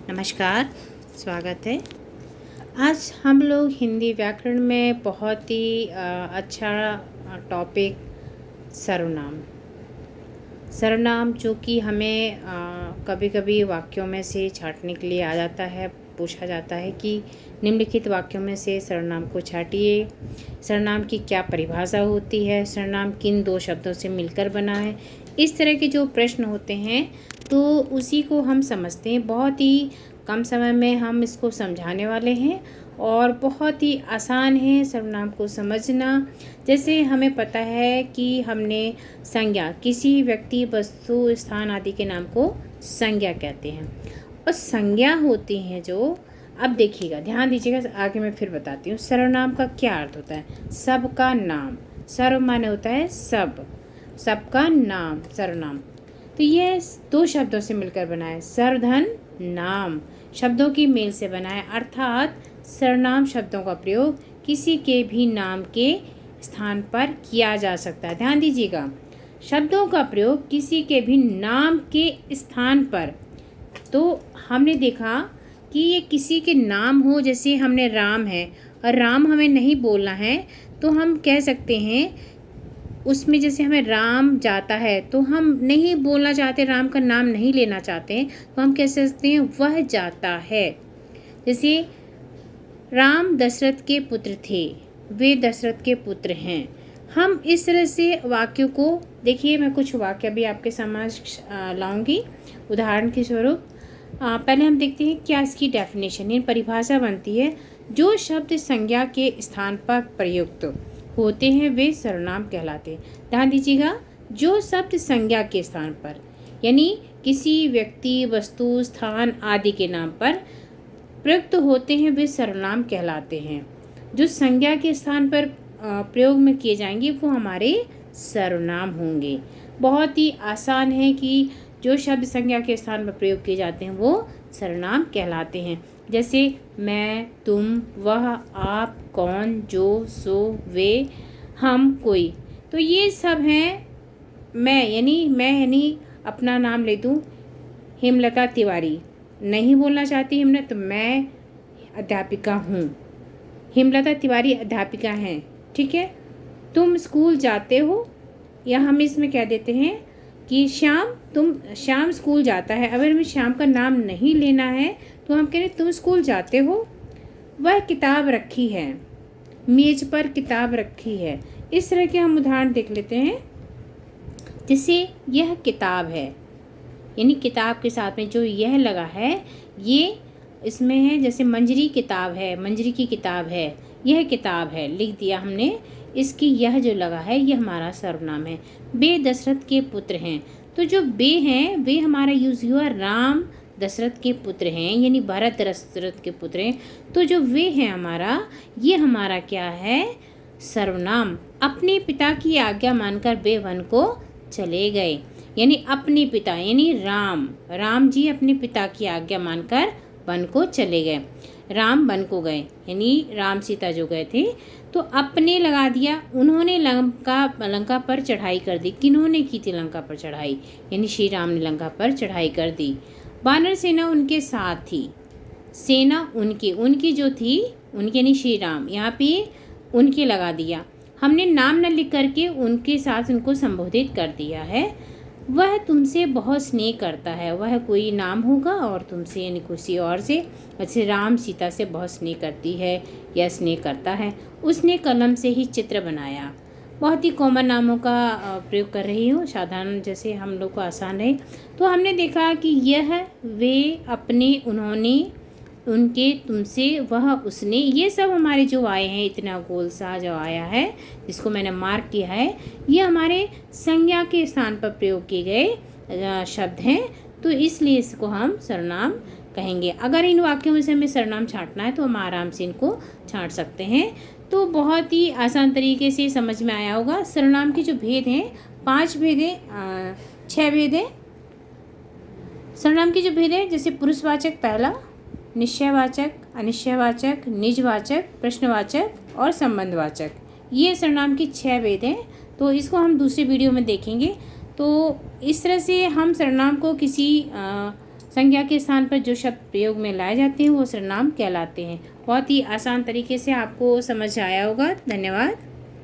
नमस्कार, स्वागत है। आज हम लोग हिंदी व्याकरण में बहुत ही अच्छा टॉपिक सर्वनाम सर्वनाम जो कि हमें कभी कभी वाक्यों में से छाँटने के लिए आ जाता है। पूछा जाता है कि निम्नलिखित वाक्यों में से सर्वनाम को छाँटिए। सर्वनाम की क्या परिभाषा होती है, सर्वनाम किन दो शब्दों से मिलकर बना है। इस तरह के जो प्रश्न होते हैं तो उसी को हम समझते हैं। बहुत ही कम समय में हम इसको समझाने वाले हैं और बहुत ही आसान है सर्वनाम को समझना। जैसे हमें पता है कि हमने संज्ञा, किसी व्यक्ति, वस्तु, स्थान आदि के नाम को संज्ञा कहते हैं। और संज्ञा होती हैं जो, अब देखिएगा, ध्यान दीजिएगा, आगे मैं फिर बताती हूँ। सर्वनाम का क्या अर्थ होता है? सबका नाम। सर्व माने होता है सब, सबका नाम सर्वनाम। तो ये दो शब्दों से मिलकर बना है, सर्वधन नाम, शब्दों की मेल से बना है। अर्थात सर्वनाम शब्दों का प्रयोग किसी के भी नाम के स्थान पर किया जा सकता है। ध्यान दीजिएगा, शब्दों का प्रयोग किसी के भी नाम के स्थान पर। तो हमने देखा कि ये किसी के नाम हो, जैसे हमने राम है और राम हमें नहीं बोलना है तो हम कह सकते हैं उसमें, जैसे हमें राम जाता है तो हम नहीं बोलना चाहते, राम का नाम नहीं लेना चाहते तो हम कह सकते हैं वह जाता है। जैसे राम दशरथ के पुत्र थे, वे दशरथ के पुत्र हैं। हम इस तरह से वाक्यों को देखिए, मैं कुछ वाक्य भी आपके समक्ष लाऊंगी उदाहरण के स्वरूप। पहले हम देखते हैं क्या इसकी डेफिनेशन यानी परिभाषा बनती है। जो शब्द संज्ञा के स्थान पर प्रयुक्त होते हैं वे सर्वनाम कहलाते हैं। ध्यान दीजिएगा, जो शब्द संज्ञा के स्थान पर यानी किसी व्यक्ति, वस्तु, स्थान आदि के नाम पर प्रयुक्त होते हैं वे सर्वनाम कहलाते हैं। जो संज्ञा के स्थान पर प्रयोग में किए जाएंगे वो हमारे सर्वनाम होंगे। बहुत ही आसान है कि जो शब्द संज्ञा के स्थान पर प्रयोग किए जाते हैं वो सर्वनाम कहलाते हैं। जैसे मैं, तुम, वह, आप, कौन, जो, सो, वे, हम, कोई। तो ये सब हैं। मैं यानी अपना नाम ले दूँ, हेमलता तिवारी, नहीं बोलना चाहती हेमलता, तो मैं अध्यापिका हूँ, हेमलता तिवारी अध्यापिका हैं। ठीक है। तुम स्कूल जाते हो, या हम इसमें कह देते हैं कि श्याम स्कूल जाता है। अगर हमें श्याम का नाम नहीं लेना है तो हम कह रहे तुम स्कूल जाते हो। वह किताब रखी है, मेज पर किताब रखी है। इस तरह के हम उदाहरण देख लेते हैं। जैसे यह किताब है, यानी किताब के साथ में जो यह लगा है ये इसमें है। जैसे मंजरी किताब है, मंजरी की किताब है, यह किताब है, लिख दिया हमने। इसकी यह जो लगा है ये हमारा सर्वनाम है। वे दशरथ के पुत्र हैं, तो जो वे हैं वे हमारा यूज हुआ, राम दशरथ के पुत्र हैं यानी भरत दशरथ के पुत्र हैं। तो जो वे हैं हमारा, ये हमारा क्या है? सर्वनाम। अपने पिता की आज्ञा मानकर वे वन को चले गए, यानी अपने पिता यानी राम जी अपने पिता की आज्ञा मानकर वन को चले गए। राम वन को गए यानी राम सीता जो गए थे, तो अपने लगा दिया। उन्होंने लंका पर चढ़ाई कर दी। किन्होंने की थी लंका पर चढ़ाई? यानी श्री राम ने लंका पर चढ़ाई कर दी। वानर सेना उनके साथ थी, सेना उनकी जो थी, उनके यानी श्री राम, यहाँ पे उनके लगा दिया। हमने नाम न लिख करके उनके साथ उनको संबोधित कर दिया है। वह तुमसे बहुत स्नेह करता है, वह कोई नाम होगा और तुमसे यानी किसी और से। अच्छा, राम सीता से बहुत स्नेह करती है या स्नेह करता है। उसने कलम से ही चित्र बनाया। बहुत ही कॉमन नामों का प्रयोग कर रही हूँ, साधारण, जैसे हम लोग को आसान है। तो हमने देखा कि यह, वे, अपने, उन्होंने, उनके, तुमसे, वह, उसने, ये सब हमारे जो आए हैं, इतना गोल सा जो आया है जिसको मैंने मार्क किया है, ये हमारे संज्ञा के स्थान पर प्रयोग किए गए शब्द हैं। तो इसलिए इसको हम सर्वनाम कहेंगे। अगर इन वाक्यों में से हमें सर्वनाम छांटना है तो हम आराम से इनको छांट सकते हैं। तो बहुत ही आसान तरीके से समझ में आया होगा। सर्वनाम के जो भेद हैं 5 भेद हैं, 6 भेद हैं। सर्वनाम के जो भेद हैं, जैसे पुरुषवाचक पहला, निश्चयवाचक, अनिश्चयवाचक, निजवाचक, प्रश्नवाचक और संबंधवाचक, ये सर्वनाम की 6 भेद हैं। तो इसको हम दूसरी वीडियो में देखेंगे। तो इस तरह से हम सर्वनाम को किसी संज्ञा के स्थान पर जो शब्द प्रयोग में लाए जाते हैं वो सर्वनाम कहलाते हैं। बहुत ही आसान तरीके से आपको समझ आया होगा। धन्यवाद।